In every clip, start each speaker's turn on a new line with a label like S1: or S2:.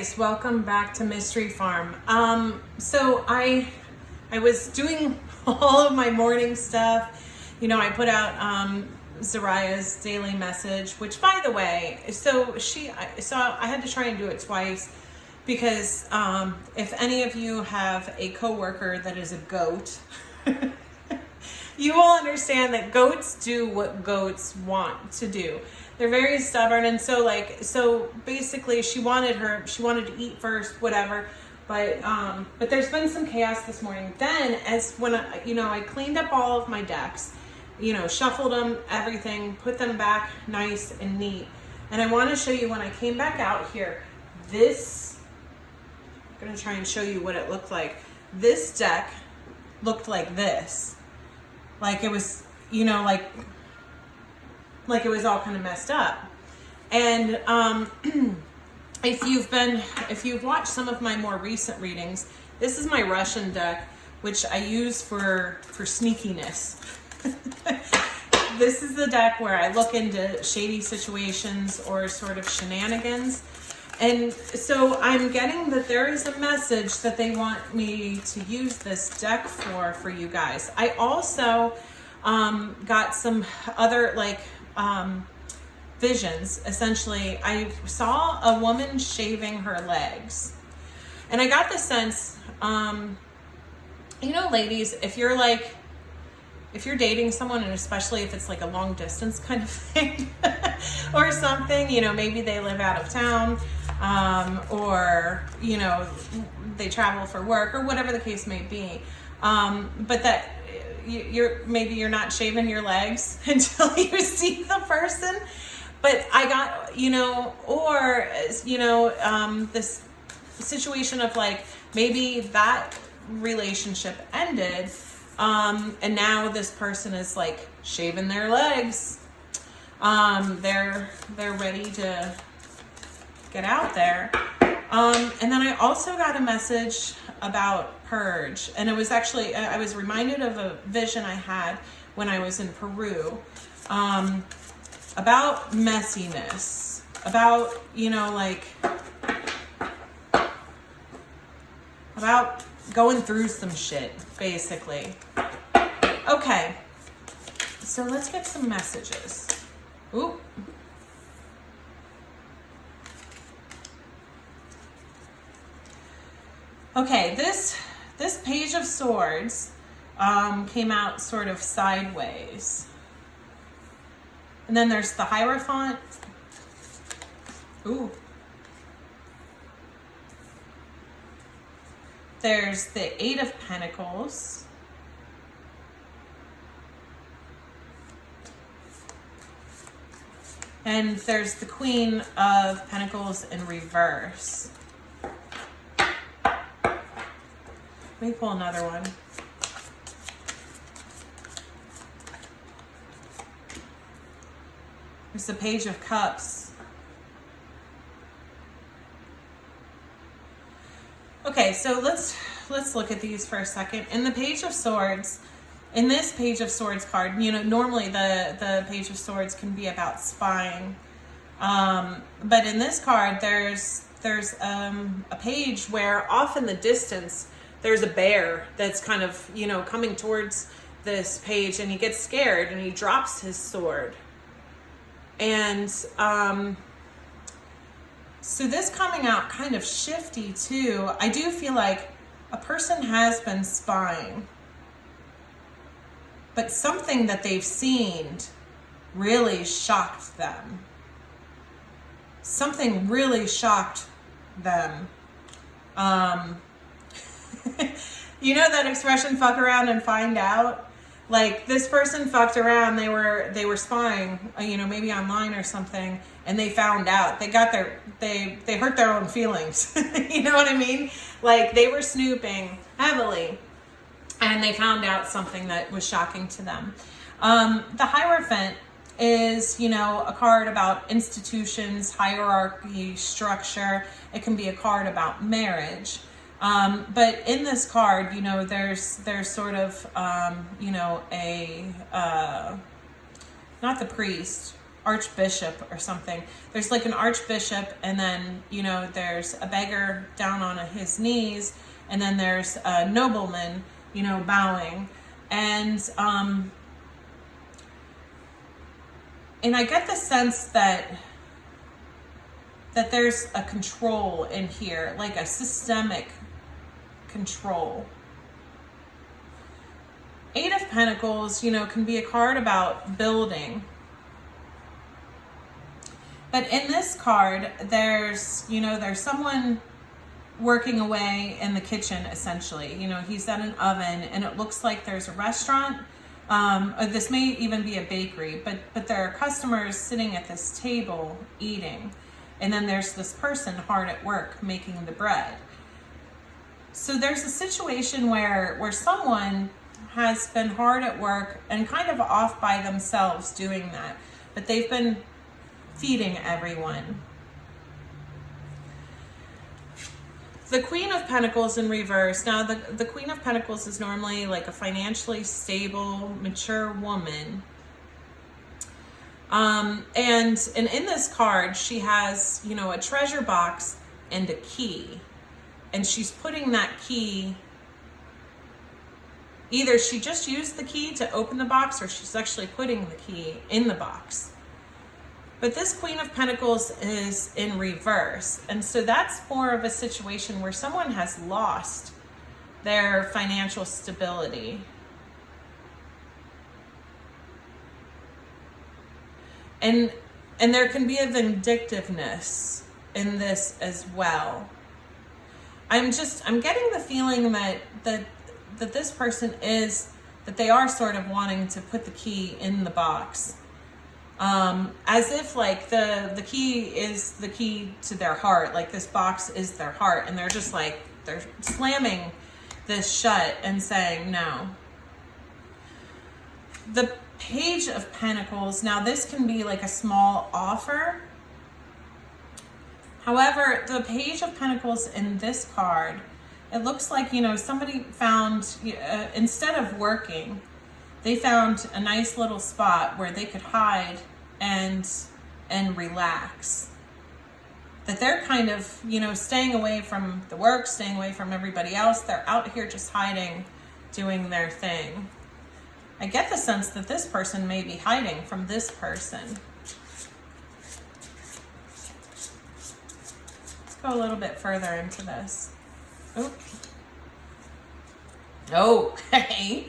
S1: Welcome back to Mystery Farm. So I was doing all of my morning stuff. You know, I put out Zariah's daily message, which, by the way, so I had to try and do it twice because if any of you have a coworker that is a goat, you will understand that goats do what goats want to do. They're very stubborn, and so basically she wanted to eat first, whatever. But there's been some chaos this morning. Then I cleaned up all of my decks, shuffled them, everything, put them back nice and neat. And I want to show you when I came back out here, I'm going to try and show you what it looked like. This deck looked like this. Like it was, like it was all kind of messed up. And if you've watched some of my more recent readings, this is my Russian deck, which I use for sneakiness. This is the deck where I look into shady situations or sort of shenanigans. And so I'm getting that there is a message that they want me to use this deck for you guys. I also got some other visions. Essentially, I saw a woman shaving her legs. And I got the sense, ladies, if you're dating someone, and especially if it's like a long distance kind of thing or something, maybe they live out of town, or, they travel for work or whatever the case may be. But that you're not shaving your legs until you see the person. But I got, this situation of maybe that relationship ended. And now this person is shaving their legs. They're ready to get out there. And then I also got a message about purge. And it was actually, I was reminded of a vision I had when I was in Peru, about messiness, about, about going through some shit, basically. Okay, so let's get some messages. Ooh. Okay, this Page of Swords came out sort of sideways. And then there's the Hierophant. Ooh. There's the Eight of Pentacles. And there's the Queen of Pentacles in reverse. Let me pull another one. There's the Page of Cups. Okay, so let's look at these for a second. In the Page of Swords, in this Page of Swords card, normally the Page of Swords can be about spying. But in this card, there's a page where off in the distance, there's a bear that's kind of, coming towards this page, and he gets scared and he drops his sword. And so this coming out kind of shifty too. I do feel like a person has been spying, but something that they've seen really shocked them. Something really shocked them. You know that expression, fuck around and find out? This person fucked around, they were spying, maybe online or something, and they found out. They hurt their own feelings. You know what I mean? They were snooping heavily, and they found out something that was shocking to them. The Hierophant is, a card about institutions, hierarchy, structure. It can be a card about marriage. But in this card, there's sort of, not the priest, archbishop or something. There's like an archbishop, and then, you know, there's a beggar down on his knees, and then there's a nobleman, you know, bowing. And I get the sense that there's a control in here, like a systemic control. Eight of Pentacles, you know, can be a card about building. But in this card, there's, you know, there's someone working away in the kitchen, essentially. You know, he's at an oven, and it looks like there's a restaurant. This may even be a bakery, but there are customers sitting at this table eating. And then there's this person hard at work making the bread. So there's a situation where someone has been hard at work and kind of off by themselves doing that, but they've been feeding everyone. The Queen of Pentacles in reverse. Now, the Queen of Pentacles is normally like a financially stable, mature woman. And in this card, she has, you know, a treasure box and a key. And she's putting that key, either she just used the key to open the box, or she's actually putting the key in the box. But this Queen of Pentacles is in reverse. And so that's more of a situation where someone has lost their financial stability. And there can be a vindictiveness in this as well. I'm getting the feeling that this person that they are sort of wanting to put the key in the box. As if like the key is the key to their heart, like this box is their heart, and they're just like, they're slamming this shut and saying no. The Page of Pentacles, now this can be like a small offer. However, the Page of Pentacles in this card, it looks like, you know, somebody found, instead of working, they found a nice little spot where they could hide and relax. That they're kind of, you know, staying away from the work, staying away from everybody else. They're out here just hiding, doing their thing. I get the sense that this person may be hiding from this person. Let's go a little bit further into this. Okay.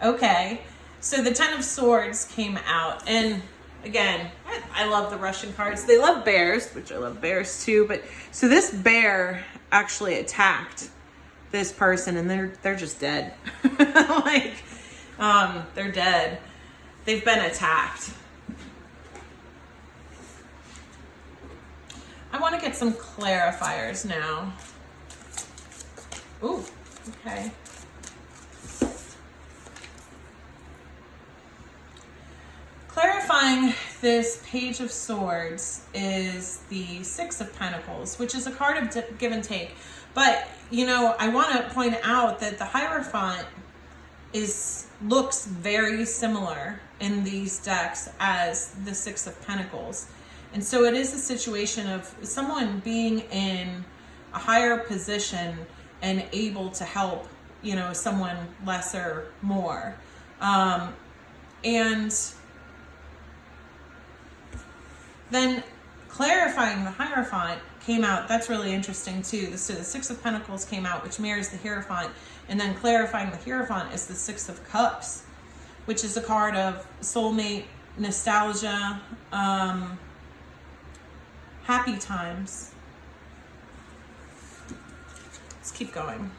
S1: Okay. So the Ten of Swords came out, and again, I love the Russian cards. They love bears, which I love bears too. But so this bear actually attacked this person, and they're just dead. Like, they're dead. They've been attacked. I want to get some clarifiers now. Ooh, okay. Clarifying this Page of Swords is the Six of Pentacles, which is a card of give and take. But, you know, I want to point out that the Hierophant looks very similar in these decks as the Six of Pentacles. And so it is a situation of someone being in a higher position and able to help, you know, someone lesser more. And then clarifying the Hierophant came out. That's really interesting too. So the Six of Pentacles came out, which mirrors the Hierophant. And then clarifying the Hierophant is the Six of Cups, which is a card of soulmate, nostalgia, happy times. Let's keep going.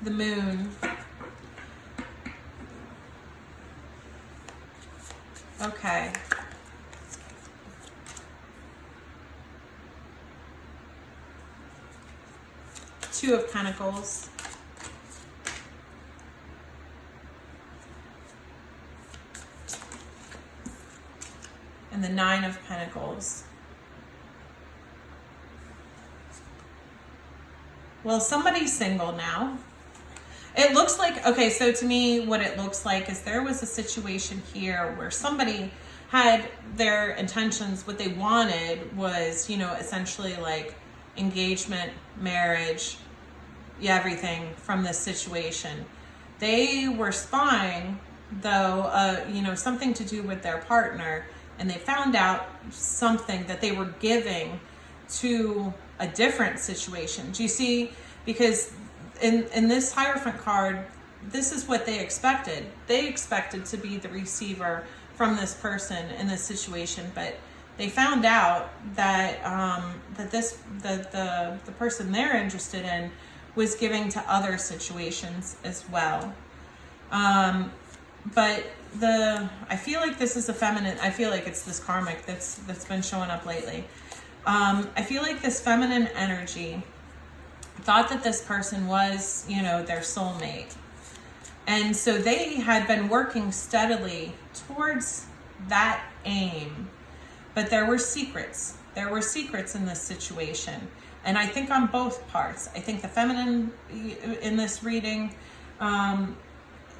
S1: The Moon. Okay. Two of Pentacles. And the Nine of Pentacles. Well, somebody's single now. It looks like, okay, so to me, what it looks like is there was a situation here where somebody had their intentions, what they wanted was, you know, essentially like engagement, marriage, everything from this situation. They were spying, though, you know, something to do with their partner, and they found out something that they were giving to a different situation. Do you see? Because in this Hierophant card, this is what they expected. They expected to be the receiver from this person in this situation, but they found out that the person they're interested in was giving to other situations as well. But I feel like this is a feminine. I feel like it's this karmic that's been showing up lately. I feel like this feminine energy thought that this person was, you know, their soulmate. And so they had been working steadily towards that aim. But there were secrets. There were secrets in this situation. And I think on both parts. I think the feminine in this reading,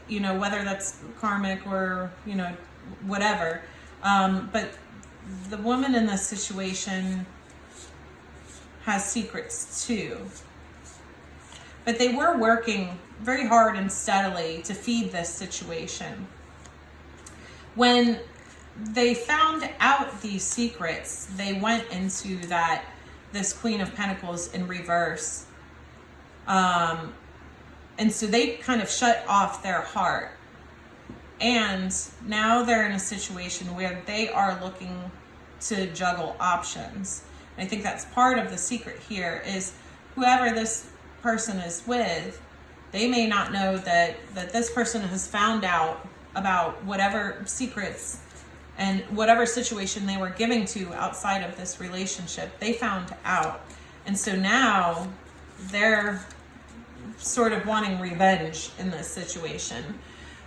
S1: you know, whether that's karmic or, you know, whatever. But the woman in this situation has secrets too. But they were working very hard and steadily to feed this situation. When they found out these secrets, they went into this Queen of Pentacles in reverse. And so they kind of shut off their heart. And now they're in a situation where they are looking to juggle options. And I think that's part of the secret here is whoever this person is with, they may not know that this person has found out about whatever secrets and whatever situation they were giving to outside of this relationship. They found out. And so now they're sort of wanting revenge in this situation.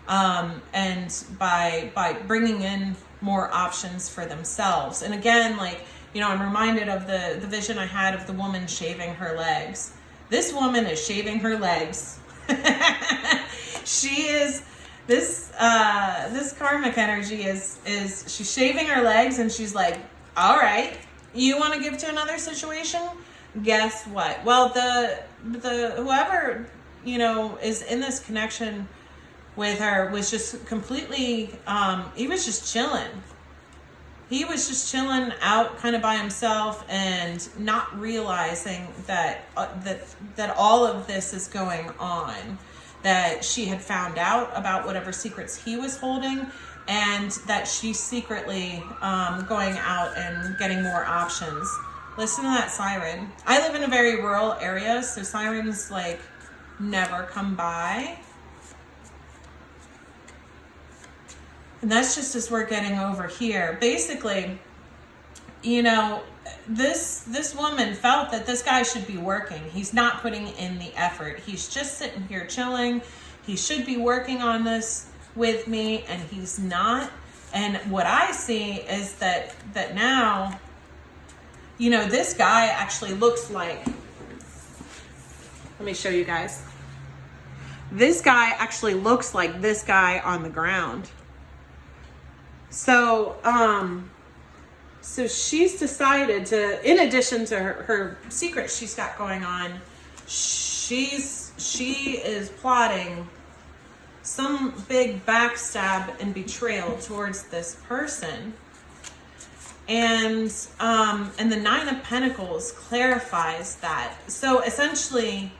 S1: And by bringing in more options for themselves. And again, like, you know, I'm reminded of the vision I had of the woman shaving her legs. This woman is shaving her legs. She is, this karmic energy is she's shaving her legs, and she's like, all right, you want to give to another situation? Guess what? Well, the whoever, you know, is in this connection with her was just completely, he was just chilling. He was just chilling out kind of by himself and not realizing that all of this is going on, that she had found out about whatever secrets he was holding, and that she's secretly going out and getting more options. Listen to that siren. I live in a very rural area, so sirens like never come by. And that's just as we're getting over here. Basically, you know, this woman felt that this guy should be working. He's not putting in the effort. He's just sitting here chilling. He should be working on this with me, and he's not. And what I see is that now, you know, this guy actually looks like, let me show you guys. This guy actually looks like this guy on the ground. So, so she's decided to, in addition to her secret she's got going on, she is plotting some big backstab and betrayal towards this person. And the Nine of Pentacles clarifies that. So essentially,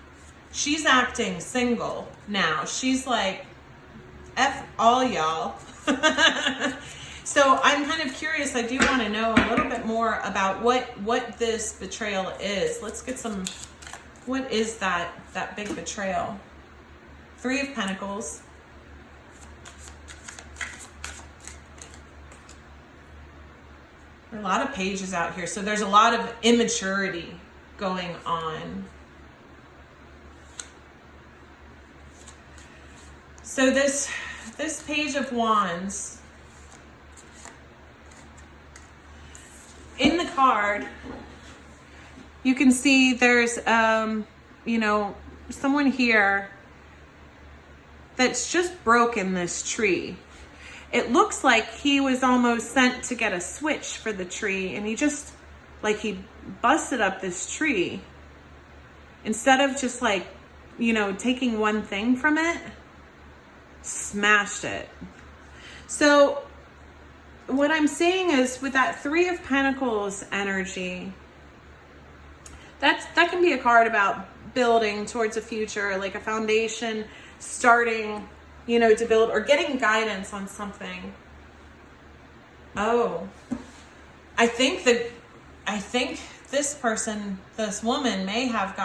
S1: she's acting single now. She's like, F all y'all. So I'm kind of curious. I do want to know a little bit more about what this betrayal is. Let's get some, what is that big betrayal? Three of Pentacles. There are a lot of pages out here. So there's a lot of immaturity going on. So this Page of Wands, in the card, you can see there's, you know, someone here that's just broken this tree. It looks like he was almost sent to get a switch for the tree, and he just, like, he busted up this tree. Instead of just, like, you know, taking one thing from it, smashed it. So what I'm saying is, with that Three of Pentacles energy, that can be a card about building towards a future, like a foundation, starting, you know, to build, or getting guidance on something. Oh, I think this person, this woman, may have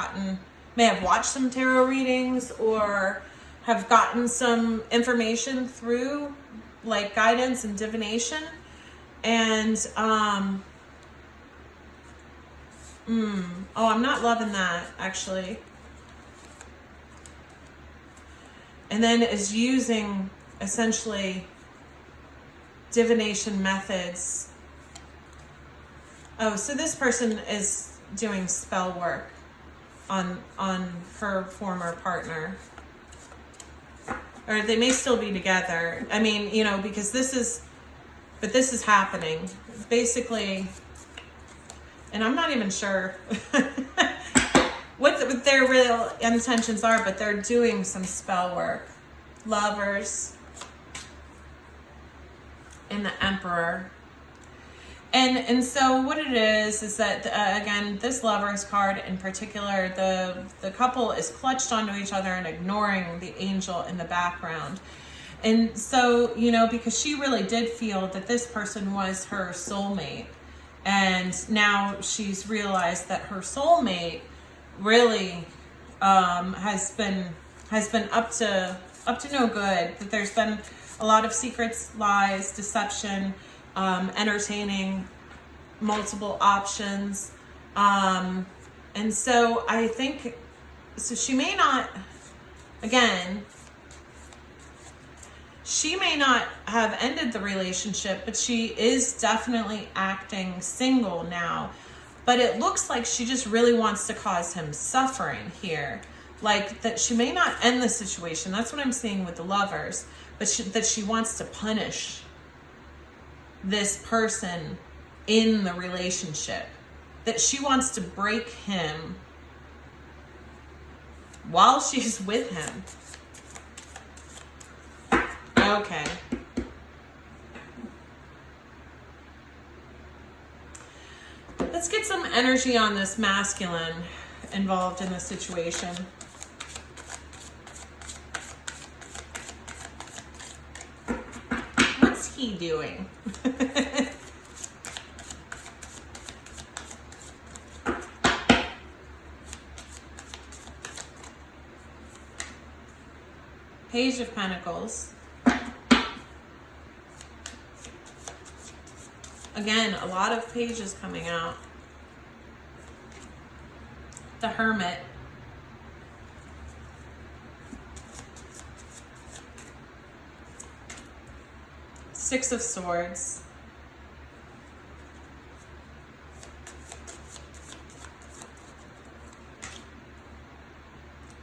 S1: watched some tarot readings, or have gotten some information through, like, guidance and divination. And oh, I'm not loving that, actually. And then is using, essentially, divination methods. Oh, so this person is doing spell work on her former partner. Or they may still be together. I mean, you know, because this is happening. Basically, and I'm not even sure what their real intentions are, but they're doing some spell work. Lovers and the Emperor. And so what it is that, again, this Lovers card in particular, the couple is clutched onto each other and ignoring the angel in the background. And so, you know, because she really did feel that this person was her soulmate. And now she's realized that her soulmate really has been up to no good. That there's been a lot of secrets, lies, deception, entertaining multiple options. And so I think, so she may not, again, she may not have ended the relationship, but she is definitely acting single now. But it looks like she just really wants to cause him suffering here. Like, that she may not end the situation. That's what I'm seeing with the Lovers. But that she wants to punish this person in the relationship. That she wants to break him while she's with him. Okay. Let's get some energy on this masculine involved in the situation. What's he doing? Page of Pentacles. Again, a lot of pages coming out. The Hermit. Six of Swords.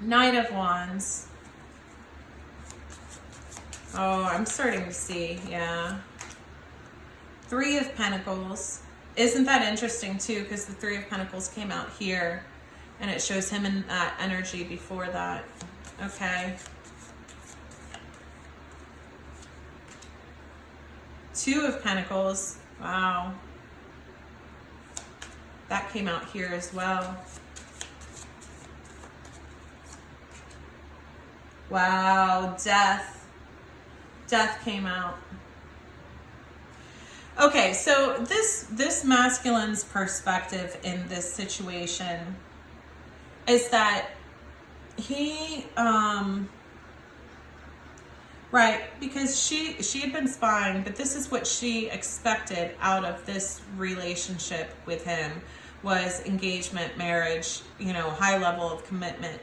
S1: Knight of Wands. Oh, I'm starting to see, yeah. Three of Pentacles. Isn't that interesting too? Because the Three of Pentacles came out here, and it shows him in that energy before that. Okay. Two of Pentacles. Wow. That came out here as well. Wow. Death. Death came out. Okay, so this masculine's perspective in this situation is that he, right, because she had been spying, but this is what she expected out of this relationship with him, was engagement, marriage, you know, high level of commitment.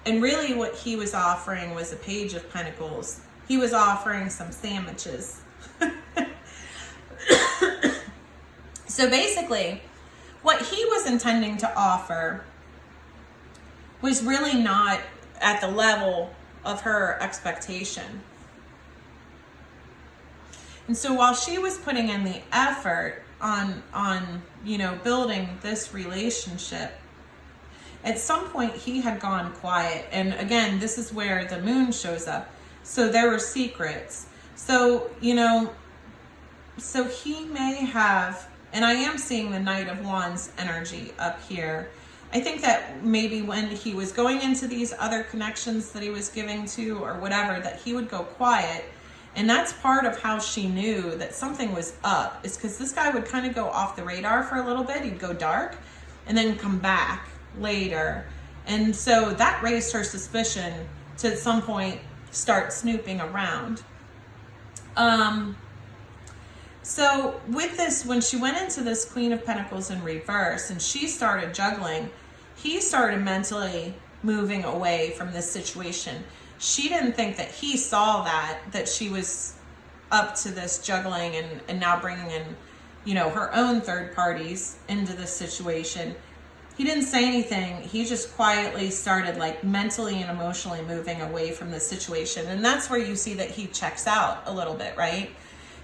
S1: And really what he was offering was a Page of Pentacles. He was offering some sandwiches. So basically, what he was intending to offer was really not at the level her expectation. And so while she was putting in the effort on building this relationship, at some point he had gone quiet. And again, this is where the moon shows up. So there were secrets. So, so he may have, and I am seeing the Knight of Wands energy up here. I think that maybe when he was going into these other connections that he was giving to or whatever, that he would go quiet. And that's part of how she knew that something was up, is because this guy would kind of go off the radar for a little bit. He'd go dark and then come back later. And so that raised her suspicion to at some point start snooping around. So with this, when she went into this Queen of Pentacles in reverse and she started juggling, he started mentally moving away from this situation. She didn't think that he saw that she was up to this juggling and now bringing in, her own third parties into this situation. He didn't say anything. He just quietly started like mentally and emotionally moving away from the situation. And that's where you see that he checks out a little bit, right?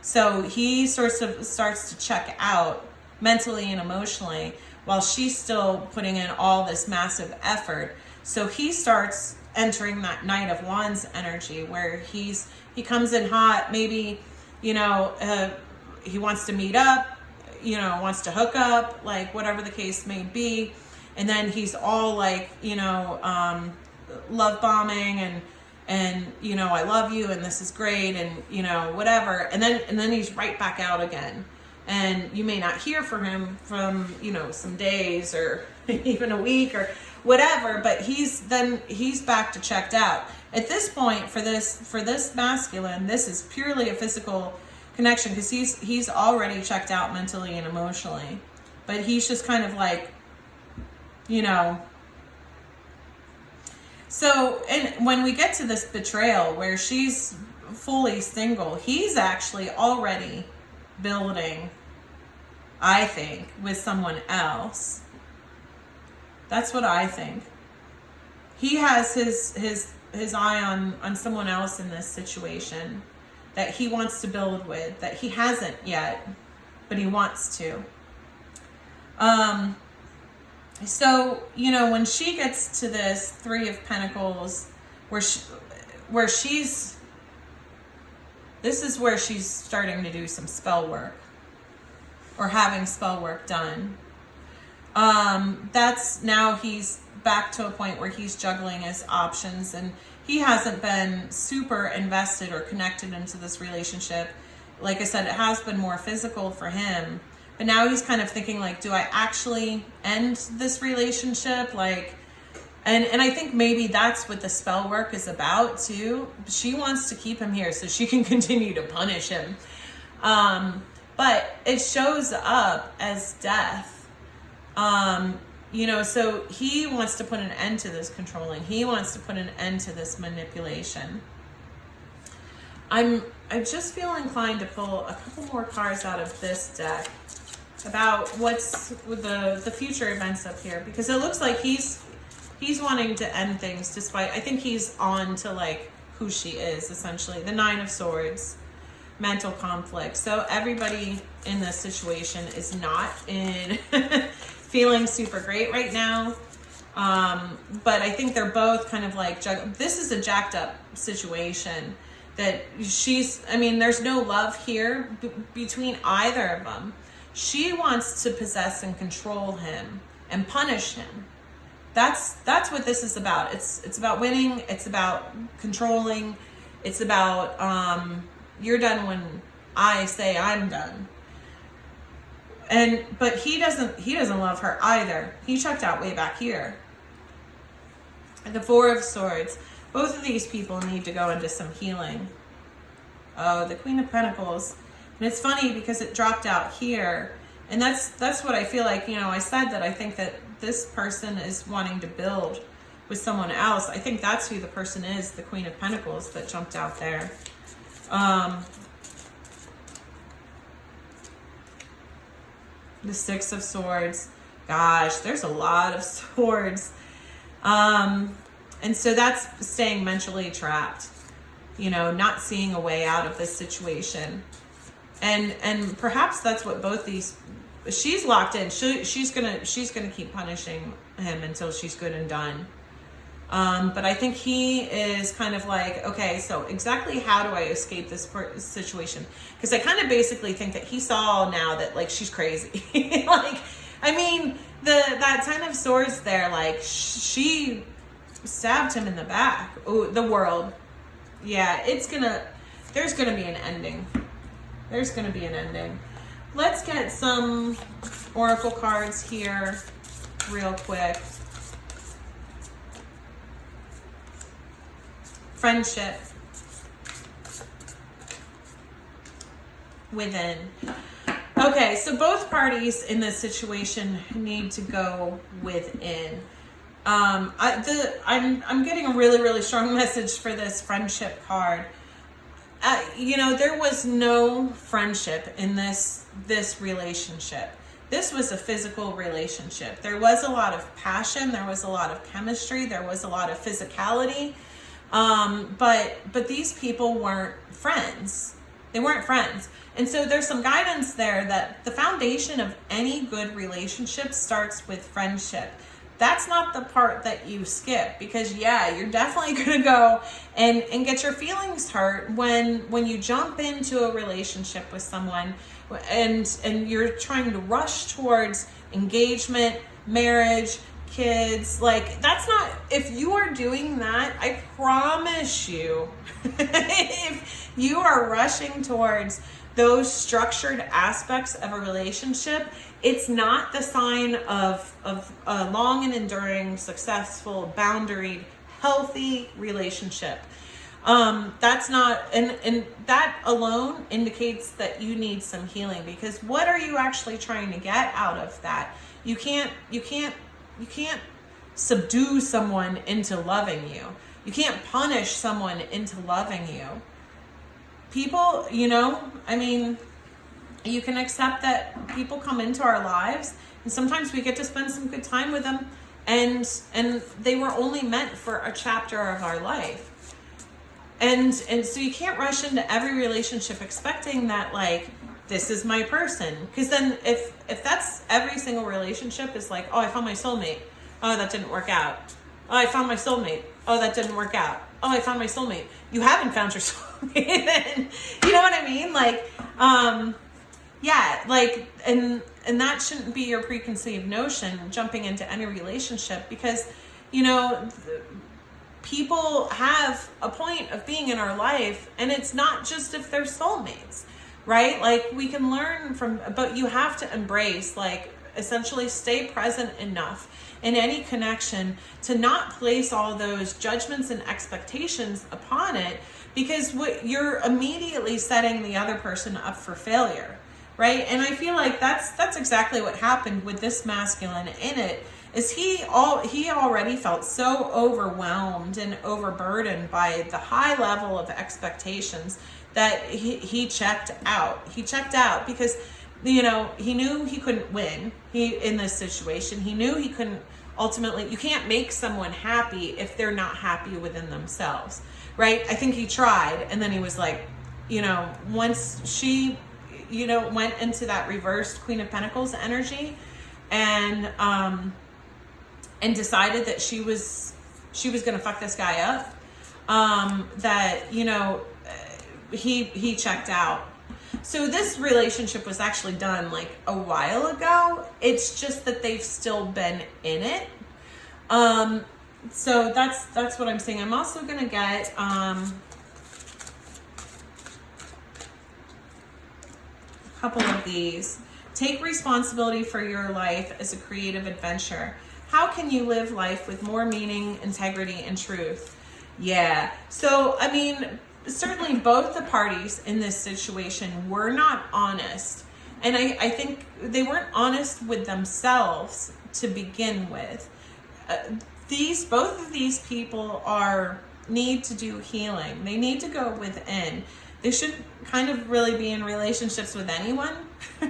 S1: So he sort of starts to check out mentally and emotionally while she's still putting in all this massive effort. So he starts entering that Knight of Wands energy where he comes in hot, maybe, he wants to meet up, wants to hook up, like whatever the case may be. And then he's all like, love bombing and I love you and this is great and, whatever. And then he's right back out again. And you may not hear from him from, some days or even a week or whatever, but he's back to checked out. At this point, for this masculine, this is purely a physical connection because he's already checked out mentally and emotionally. But he's just kind of like, So, and when we get to this betrayal where she's fully single, he's actually already building, I think, with someone else. That's what I think. He has his eye on someone else in this situation that he wants to build with, that he hasn't yet, but he wants to. So, when she gets to this Three of Pentacles, this is where she's starting to do some spell work or having spell work done. That's now he's back to a point where he's juggling his options and he hasn't been super invested or connected into this relationship. Like I said, it has been more physical for him. But now he's kind of thinking like, do I actually end this relationship? Like, and I think maybe that's what the spell work is about too. She wants to keep him here so she can continue to punish him. But it shows up as death. So he wants to put an end to this controlling. He wants to put an end to this manipulation. I just feel inclined to pull a couple more cards out of this deck about what's with the future events up here, because it looks like he's wanting to end things despite, I think he's on to like who she is essentially. The Nine of Swords, mental conflict. So everybody in this situation is not in feeling super great right now. But I think they're both kind of like, this is a jacked up situation that there's no love here between either of them. She wants to possess and control him and punish him. That's what this is about. It's about winning. It's about controlling. It's about you're done when I say I'm done. But he doesn't love her either. He checked out way back here. The Four of Swords. Both of these people need to go into some healing. Oh, the Queen of Pentacles. And it's funny because it dropped out here. And that's what I feel like, I said that I think that this person is wanting to build with someone else. I think that's who the person is, the Queen of Pentacles that jumped out there. The Six of Swords. Gosh, there's a lot of swords. And so that's staying mentally trapped, you know, not seeing a way out of this situation. And perhaps that's what both these, she's locked in. She's gonna keep punishing him until she's good and done. But I think he is kind of like, okay, so exactly how do I escape this situation? Because I kind of basically think that he saw now that, like, she's crazy. Like, I mean, that Ten of Swords there, like, she stabbed him in the back. Oh, the world. Yeah, there's gonna be an ending. There's gonna be an ending. Let's get some oracle cards here real quick. Friendship. Within. Okay, so both parties in this situation need to go within. I'm getting a really, really strong message for this friendship card. You know, there was no friendship in this relationship. This was a physical relationship. There was a lot of passion. There was a lot of chemistry. There was a lot of physicality. But these people weren't friends. They weren't friends. And so there's some guidance there that the foundation of any good relationship starts with friendship. That's not the part that you skip, because yeah, you're definitely going to go and get your feelings hurt when you jump into a relationship with someone and you're trying to rush towards engagement, marriage, kids. Like, that's not, if you are doing that, I promise you, if you are rushing towards those structured aspects of a relationship, it's not the sign of a long and enduring, successful, boundaried, healthy relationship. That's not, and that alone indicates that you need some healing, because what are you actually trying to get out of that? You can't subdue someone into loving you. You can't punish someone into loving you. People, you know, I mean, you can accept that people come into our lives and sometimes we get to spend some good time with them, and they were only meant for a chapter of our life. And so you can't rush into every relationship expecting that, like, this is my person. Because then if that's every single relationship is like, oh, I found my soulmate. Oh, that didn't work out. Oh, I found my soulmate. Oh, that didn't work out. Oh, I found my soulmate. You haven't found your soulmate. Then, you know what I mean? Like, yeah, like, and that shouldn't be your preconceived notion jumping into any relationship, because, you know, people have a point of being in our life, and it's not just if they're soulmates, right? Like, we can learn from, but you have to embrace, like, essentially stay present enough in any connection to not place all those judgments and expectations upon it, because you're immediately setting the other person up for failure, right? And I feel like that's exactly what happened with this masculine in it. Is he already felt so overwhelmed and overburdened by the high level of expectations that he checked out. He checked out because, you know, he knew he couldn't win in this situation. He knew he couldn't ultimately, you can't make someone happy if they're not happy within themselves, right? I think he tried, and then he was like, you know, once she, you know, went into that reversed Queen of Pentacles energy and decided that she was going to fuck this guy up, that, you know, he checked out. So this relationship was actually done like a while ago. It's just that they've still been in it. So that's what I'm saying. I'm also going to get, a couple of these. Take responsibility for your life as a creative adventure. How can you live life with more meaning, integrity, and truth? Yeah. So, I mean, certainly both the parties in this situation were not honest. And I think they weren't honest with themselves to begin with. Both of these people need to do healing. They need to go within. They shouldn't kind of really be in relationships with anyone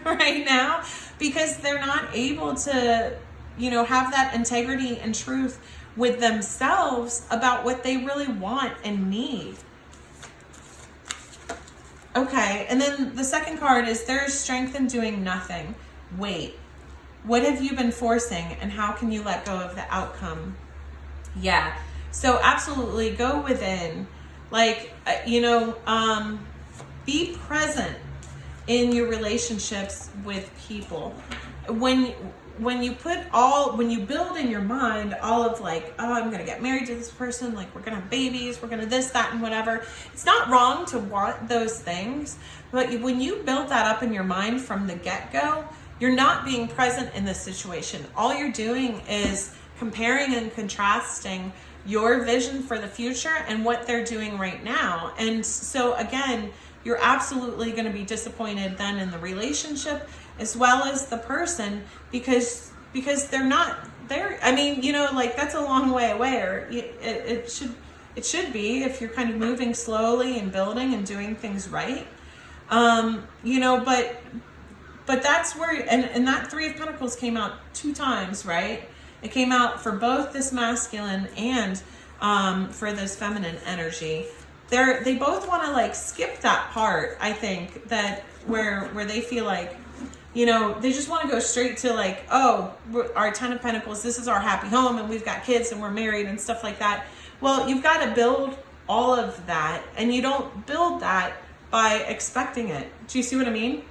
S1: right now, because they're not able to, you know, have that integrity and truth with themselves about what they really want and need. Okay, and then the second card is there is strength in doing nothing. Wait, what have you been forcing and how can you let go of the outcome? Yeah, so absolutely go within. Like, be present in your relationships with people. When you build in your mind all of like, oh, I'm going to get married to this person, like we're going to have babies, we're going to this, that, and whatever. It's not wrong to want those things, but when you build that up in your mind from the get-go, you're not being present in the situation. All you're doing is comparing and contrasting your vision for the future and what they're doing right now. And so again, you're absolutely going to be disappointed then in the relationship as well as the person because they're not there. I mean, like that's a long way away, or it should be if you're kind of moving slowly and building and doing things right. But that's where, and that Three of Pentacles came out 2 times, right? It came out for both this masculine and for this feminine energy. They both want to like skip that part, I think, that where they feel like, they just want to go straight to like, oh, our 10 of Pentacles, this is our happy home and we've got kids and we're married and stuff like that. Well, you've got to build all of that, and you don't build that by expecting it. Do you see what I mean?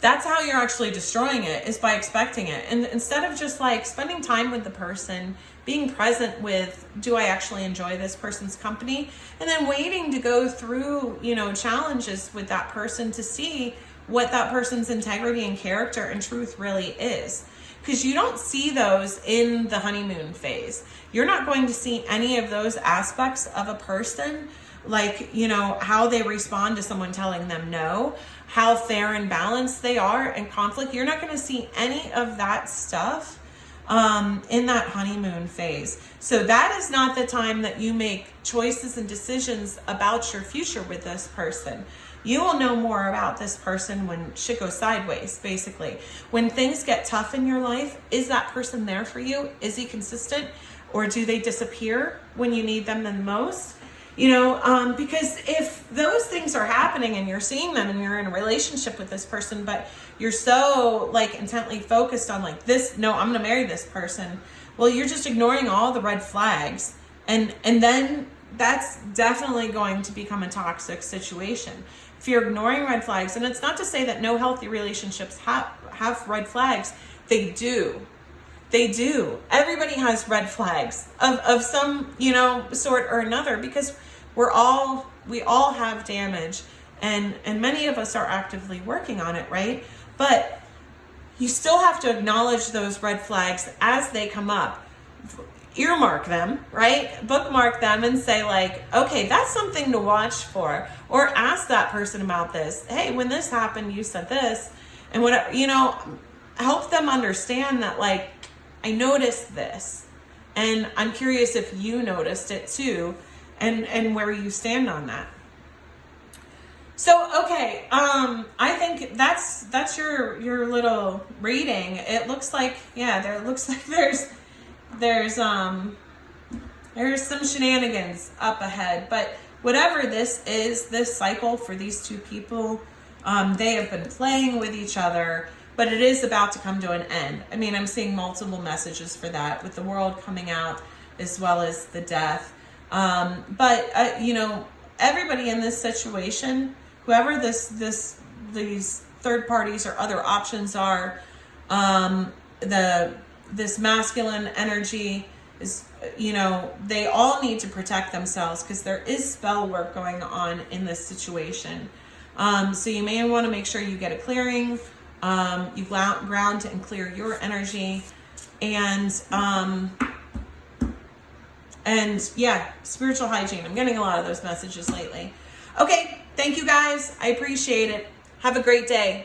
S1: That's how you're actually destroying it, is by expecting it. And instead of just like spending time with the person, being present with, do I actually enjoy this person's company? And then waiting to go through, challenges with that person to see what that person's integrity and character and truth really is. Because you don't see those in the honeymoon phase. You're not going to see any of those aspects of a person, like, how they respond to someone telling them no, how fair and balanced they are in conflict. You're not going to see any of that stuff in that honeymoon phase. So that is not the time that you make choices and decisions about your future with this person. You will know more about this person when shit goes sideways, basically. When things get tough in your life, is that person there for you? Is he consistent? Or do they disappear when you need them the most? Because if those things are happening and you're seeing them and you're in a relationship with this person, but you're so like intently focused on like this, no, I'm going to marry this person. Well, you're just ignoring all the red flags. And then that's definitely going to become a toxic situation. If you're ignoring red flags, and it's not to say that no healthy relationships have red flags. They do. They do. Everybody has red flags of some, sort or another, because we all have damage, and many of us are actively working on it, right? But you still have to acknowledge those red flags as they come up. Earmark them, right? Bookmark them and say like, okay, that's something to watch for. Or ask that person about this. Hey, when this happened, you said this. And whatever, help them understand that like, I noticed this. And I'm curious if you noticed it too. And where you stand on that. So, okay, I think that's your little reading. It looks like, there's some shenanigans up ahead, but whatever this is, this cycle for these two people, they have been playing with each other, but it is about to come to an end. I mean, I'm seeing multiple messages for that, with the world coming out as well as the death. But everybody in this situation, whoever these third parties or other options are, this masculine energy is, they all need to protect themselves because there is spell work going on in this situation. So you may want to make sure you get a clearing, you ground and clear your energy, and yeah, spiritual hygiene. I'm getting a lot of those messages lately. Okay, thank you guys. I appreciate it. Have a great day.